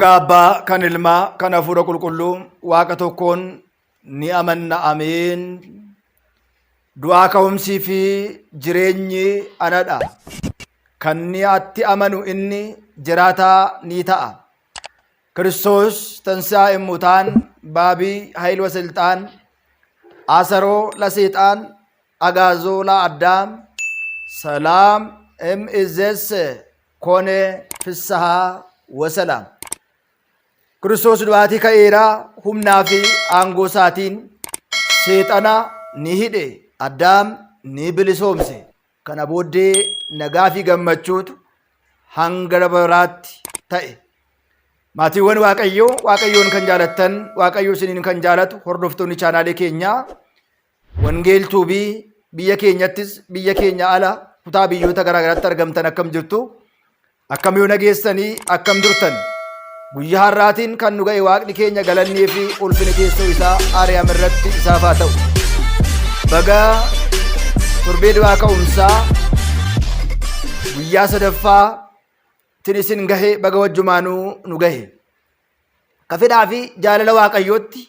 Maqaa Abbaa, kan Ilmaa, kan Hafuura Qulqulluu, Waaqa tokkoon ni amanna. Ameen. Du'aa ka'umsii fi jireenyi anadha. Kan ni atti amanu inni jiraataa ni ta'a. Kiristoos tansaa immutaan baabii ኃይል ወስልጣን አሰሮ ለሰይጣን አጋዞ ለአዳም ሰላም እምይእዜሰ ኮነ ፍስሐ ወሰላም። ክርስቶስ ዱአቲ ከኤራ ሁምናፊ አንጎሳቲን ሴጠና ኒሂዴ አዳም ኒብሊሶምሴ ከነቦዴ ነጋፊ ገመቹት ሃንገረበራት ተኤ ማቲወን waaqayyoon kan jaalattan waaqayyo isiniin kan jaalatu hordoftoonni chaanaalee keenya wangeelaa tuubii biyya keenyattis biyya keenya ala kutaa biyyoota garaagaraatti argamtan akkam jirtu akkam yoo nageessanii akkam durtan guyyaa har'aatiin kan nu ga'e waaqni keenya galannee fi ulfina keessoo isaa aariyaam irratti isaaf haa ta'u. Baga torbee du'aa ka'umsaa guyyaa sadaffaa tinisin gahe baga wajjumaanuu nu gahe. Kafedhaa fi jaalala waaqayyootti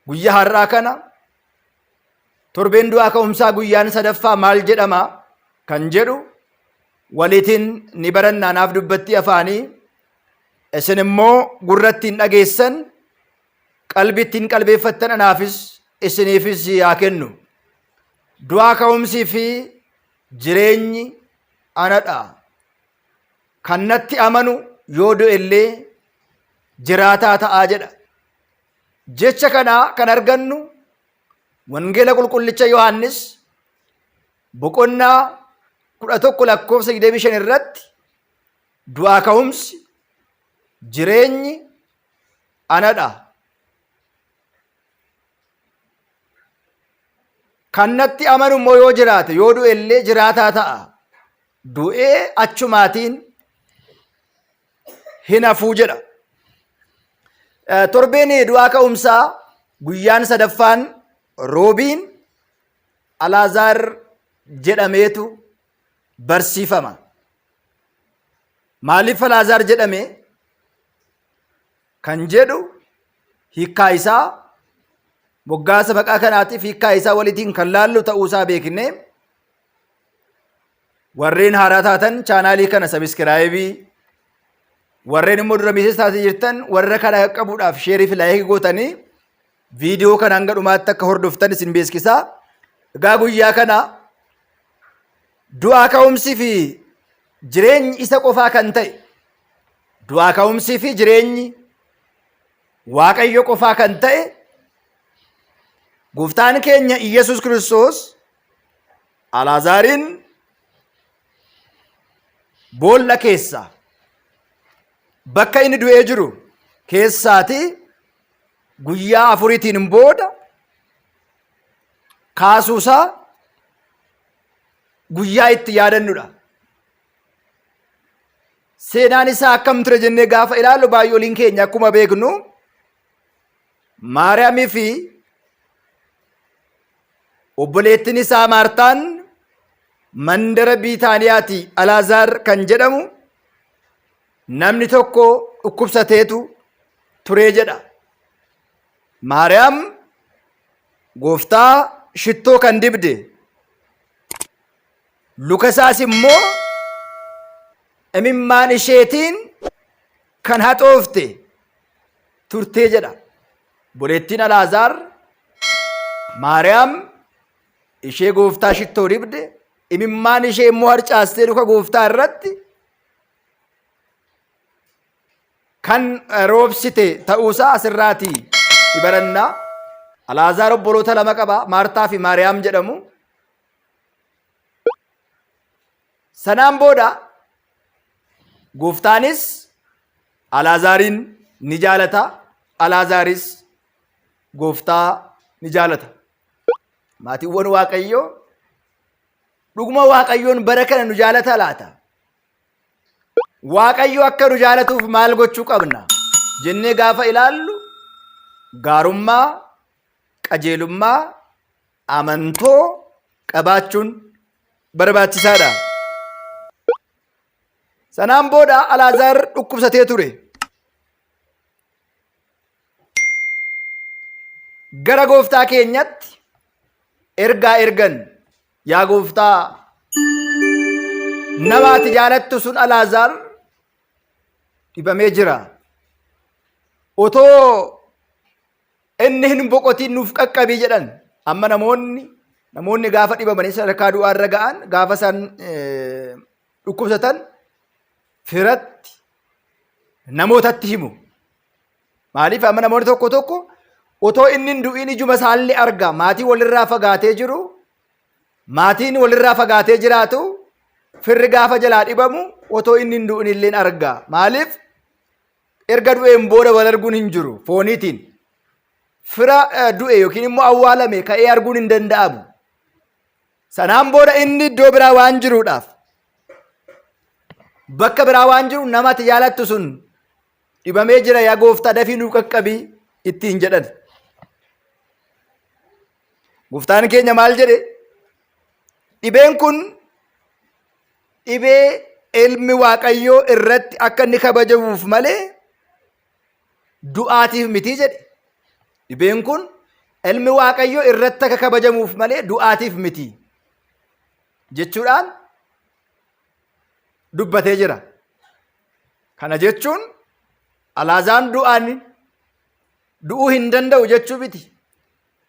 guyyaa har'aa kana torbeen du'aa ka'umsaa guyyaan sadaffaa maal jedhama kan jedhu walitiin ni barannaa. Naaf dubbatti afaanii isin immoo gurrattiin dhageessan qalbittiin qalbeeffattan anaafis isiniifis haa kennu. Du'aa ka'umsii fi jireenyi anadha. Kan natti amanu yoo du'e illee jiraataa ta'aa jedha. Jecha kana kan argannu wangeela qulqullicha Yohaannis boqonnaa 11:25 irratti du'aa ka'umsi jireenyi anadha. Kan natti amanu immoo yoo jiraate yoo du'e illee jiraataa ta'a. Du'ee achumaatiin hin hafuu jedha. Torbeen du'aa ka'umsaa guyyaan sadaffaan roobiin Alaazaar jedhameetu barsiifama. Maaliif Alaazaar jedhame kan jedhu hiikkaa isaa moggaasa maqaa kanaatiif hiikkaa isaa walitiin kan laallu ta'uusaa beekne warreen haaraa taatan chaanaalii kana sabiskiraayibii warreen immoo dura misees taatee jirtan warra kana qabuudhaaf sheerii fi laayikii gootanii viidiyoo kana hanga dhumaatti akka hordoftan isin beeksisaa. Egaa guyyaa kana du'aa ka'umsii fi jireenyi isa qofaa kan ta'e du'aa ka'umsii fi jireenyi waaqayyo qofaa kan ta'e gooftaan keenya Iyesuus Kiristoos Alaazaariin boolla keessaa bakka inni du'ee jiru keessaati guyyaa afuriitiin booda kaasuusaa guyyaa itti yaadannudha. Seenaan isaa akkam ture jennee gaafa ilaallu baay'ooliin keenya akkuma beeknu Maariyaamii fi obboleettiin isaa Maartaan mandara Biitaaniyaati Alaazaar kan jedhamu namni tokko dhukkubsateetu turee jedha. Maariyaam gooftaa shittoo kan dibde luka isaas immoo imimmaan isheetiin kan haxoofte turtee jedha. Obboleettiin Alaazaar Maariyaam ishee gooftaa shittoo dibde imimmaan ishee immoo harcaastee luka gooftaa irratti kan roobsite ta'uusaa asirraatii ibarannaa. Alaazaar obboloota lama qaba, Maartaa fi Maariyaam jedhamu. Sanaan booda gooftaanis Alaazaarin ni jaalata, Alaazaaris gooftaa ni jaalata. Maatiiwwan Waaqayyoo dhuguma Waaqayyoon bara kana nu jaalata laata? Waaqayyo akka nu jaalatuuf maal gochuu qabna jennee gaafa ilaallu gaarummaa, qajeelummaa, amantoo qabaachuun barbaachisaadha. Sanaan booda Alaazaar dhukkubsatee ture. gara gooftaa keenyatti ergaa ergan. Yaa gooftaa, namaati jaalattu sun Alaazaar dhibamee jira. Otoo inni hin boqotiin nuuf qaqqabii jedhan. Amma namoonni gaafa dhibamanii sadarkaa du'aa irra ga'an, gaafa isaan dhukkubsatan firatti namootatti himu. Maaliif amma namoonni tokko tokko otoo inni hin du'iin ijuma isaallee arga. Maatii walirraa fagaatee jiru, maatiin walirraa fagaatee jiraatu, firri gaafa jalaa dhibamu otoo inni hin du'in illee arga. Maaliif? Erga du'een booda wal arguun hin jiru fooniitiin. Fira du'e yookiin immoo awwaalame ka'ee arguun hin danda'amu. Sanaan booda inni iddoo biraa waan jiruudhaaf, bakka biraa waan jiru namatti jaalattu sun dhibamee jira, yaa gooftaa dafii nuu qaqqabii ittiin jedhan. Gooftaan keenya maal jedhe? Dhibeen kun dhibee ilmi Waaqayyoo irratti akka inni kabajamuuf malee du'aatiif miti jedhe. Dhibeen kun ilmi Waaqayyoo irratti akka kabajamuuf malee du'aatiif miti jechuudhaan dubbatee jira. Kana jechuun Alaazaar du'uu hin danda'u jechuu miti.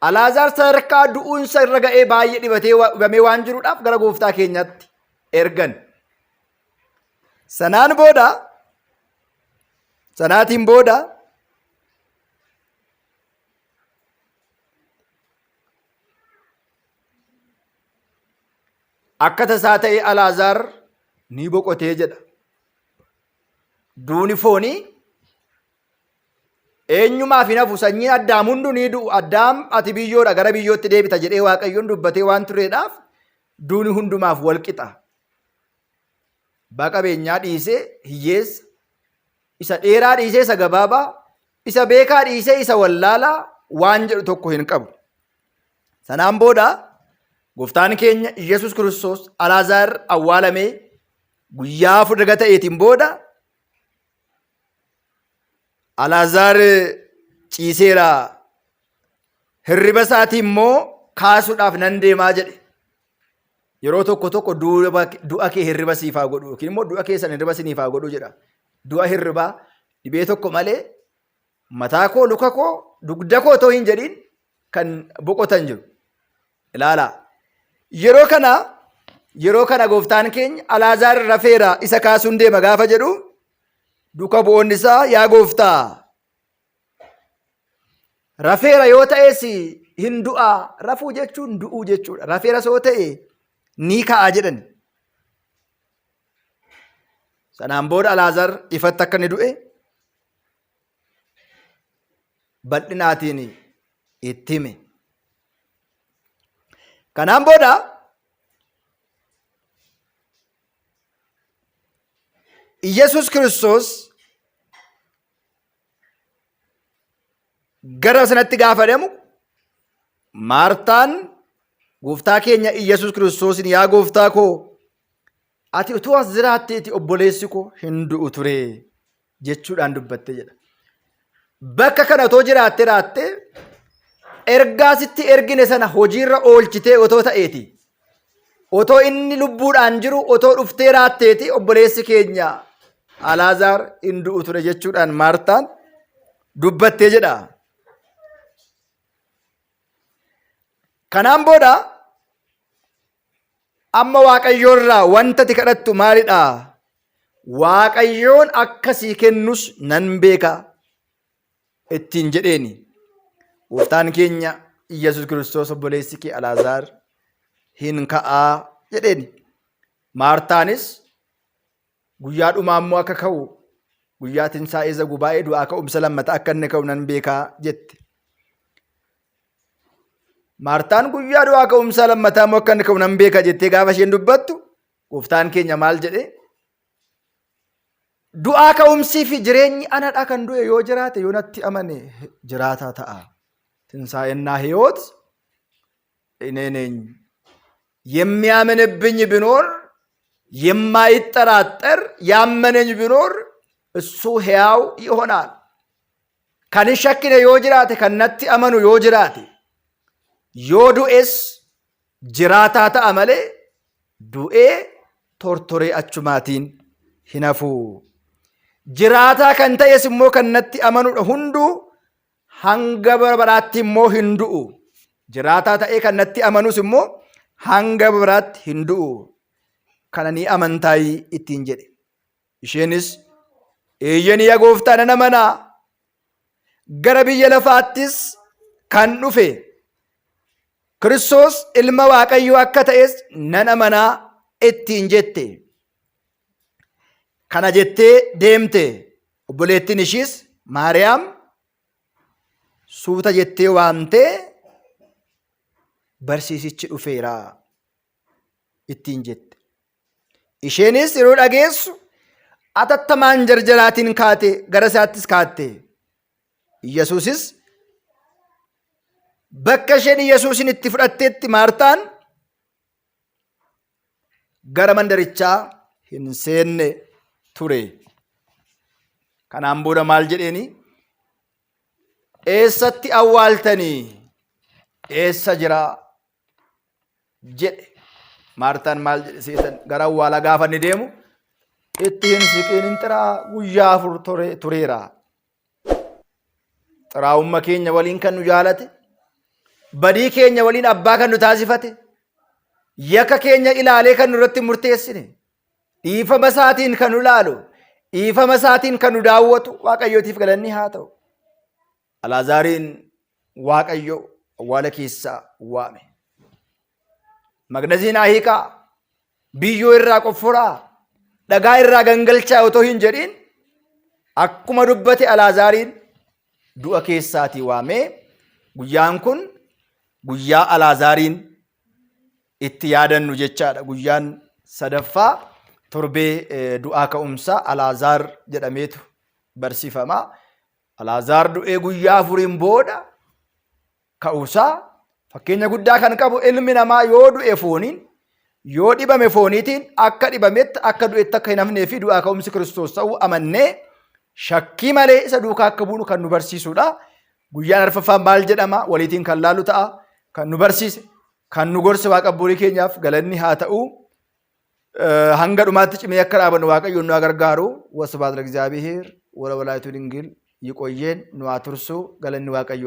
Alaazaar sadarkaa du'uunsa irra ga'ee baay'ee dhibamee waan jiruudhaaf gara gooftaa keenyatti ergan. Sanaatiin booda akka tasaa ta'e Alaazaar ni boqotee jedha. Duuni foonii eenyumaaf hin hafu, sanyiin Addaam hundu ni du'u. Addaam ati biyyoodha, gara biyyootti deebita jedhee Waaqayyoon dubbatee waan tureedhaaf duuni hundumaaf wal qixa. Abbaa qabeenyaa dhiisee hiyyeessa, isa dheeraa dhiisee isa gabaabaa, isa beekaa dhiisee isa wallaalaa waan jedhu tokko hin qabu. Sanaan booda gooftaan keenya Yesus Kiristoos Alaazaar awwaalamee guyyaa afur erga ta'eetiin booda Alaazaar ciiseera, hirriba isaatii immoo kaasuudhaaf nan deemaa jedhe. Yeroo tokko tokko du'a kee hirriba siif haa godhu yookiin immoo du'a keessan hirriba siniif haa godhu jedha. Du'a hirribaa dhibee tokko malee mataa koo, luka koo, dugda koo otoo hin jedhin kan boqotan jiru. Ilaalaa. Yeroo kana gooftaan keenya Alaazaar rafeera, isa kaasuun deema gaafa jedhu duuka bu'oonni isaa, yaa gooftaa, rafeera yoo ta'es hin du'a. Rafuu jechuun du'uu jechuudha. Rafeeras yoo ta'e ni ka'a jedhan. Sanaan booda Alaazaar ifatti akka inni du'e bal'inaatiin itti hime. Kanaan booda Yesus Kiristoos gara sanatti gaafa deemu Maartaan gooftaa keenya Yesus Kiristoosin, yaa gooftaa koo, ati utuu as jiraatteeti obboleessi koo hin du'u ture jechuudhaan dubbatte jedha. Bakka kana otoo jiraattee ergaa sitti ergine sana hojiirra oolchitee otoo ta'eeti, otoo inni lubbuudhaan jiru otoo dhuftee raatteeti obboleessi keenya Alaazaar hin du'u ture jechuudhaan Maartaan dubbattee jedha. Kanaan booda amma Waaqayyoon irraa wanta ati kadhattu maalidha? Waaqayyoon akkasii kennus nan beeka ittiin jedheeni. Gooftaan keenya Yesus Kiristoos obboleessi kee Alaazaar hin ka'aa jedheeni. Maartaanis guyyaa dhumaa immoo akka ka'u, guyyaa tinsaa'ee gubaa'ee du'aa ka'umsa lammataa akka inni ka'u nan beekaa jette. Maartaan guyyaa du'aa ka'umsa lammataa immoo akka inni ka'u nan beeka jettee gaafa isheen dubbattu, gooftaan keenya maal jedhe? Du'aa ka'umsii fi jireenyi anadha. Kan du'e yoo jiraate, yoo natti amane jiraataa ta'a. ትንሣኤና ሕይወት እኔ ነኝ። የሚያምንብኝ ቢኖር የማይጠራጠር ያመነኝ ቢኖር እሱ ሕያው ይሆናል፣ kan hin shakkine yoo jiraate, kan natti amanu yoo jiraate, yoo du'es jiraataa ta'a malee du'ee tortoree achumaatiin hin hafu. Jiraataa kan ta'es immoo kan natti amanudha hunduu hanga bara baraatti immoo hin du'u. Jiraataa ta'ee kan natti amanus immoo hanga bara baraatti hin du'u. Kana ni amantaayii ittiin jedhe. Isheenis eeyyanii yaa gooftaa nan amanaa, gara biyya lafaattis kan dhufe Kiristoos ilma Waaqayyoo akka ta'es nan amanaa ittiin jette. Kana jettee deemte. Obboleettiin ishiis Maariyaam suuta jettee waamtee barsiisichi dhufeera ittiin jette. Isheenis yeroo dhageessu atattamaan jarjaraatiin kaate, gara isaattis kaatte. Yesuusis bakka isheen Yesuusin itti fudhatteetti Maartaan gara mandarichaa hin seenne ture. Kanaan booda maal jedheeni? Eessatti awwaaltanii? Eessa jira jedhe. Maartaan maal jedhe seetan? Gara awwaala gaafa inni deemu itti hin siqiin hin xiraa guyyaa 4 tureera. Xiraa'umma keenya waliin kan nu jaalate, badii keenya waliin abbaa kan nu taasifate, yakka keenya ilaalee kan nu irratti murteessine, dhiifama isaatiin kan nu laalu, dhiifama isaatiin kan nu daawwatu Waaqayyootiif galanni haa ta'u. Alaazaariin Waaqayyo awwaala keessaa waame. Magnaziin hiikaa, biyyoo irraa qofforaa, dhagaa irraa gangalchaa otoo hin jedhin akkuma dubbate Alaazaariin du'a keessaatii waamee, guyyaan kun guyyaa Alaazaariin itti yaadannu jechaadha. Guyyaan sadaffaa torbee du'aa ka'umsaa Alaazaar jedhameetu barsiifama. Alaazaar du'ee guyyaa 4 booda ka'uusaa fakkeenya guddaa kan qabu. Ilmi namaa yoo du'e fooniin, yoo dhibame fooniitiin akka dhibametti, akka du'etti akka hin hafnee fi du'aa ka'umsi Kiristoos ta'uu amannee shakkii malee isa duukaa akka buunu kan nu barsiisudha. Guyyaan arfaffaan maal jedhama? Waliitiin kan laalu ta'a. Kan nu barsiise, kan nu gorse Waaqa abbootii keenyaaf galanni haa ta'u. Hanga dhumaatti cimee akka dhaabannu Waaqayyoon nu haa gargaaru. Wasbaat ለእግዚአብሔር ወለወላዲቱ ድንግል ይቆየን። nu haa tursu. Galanni Waaqayyoo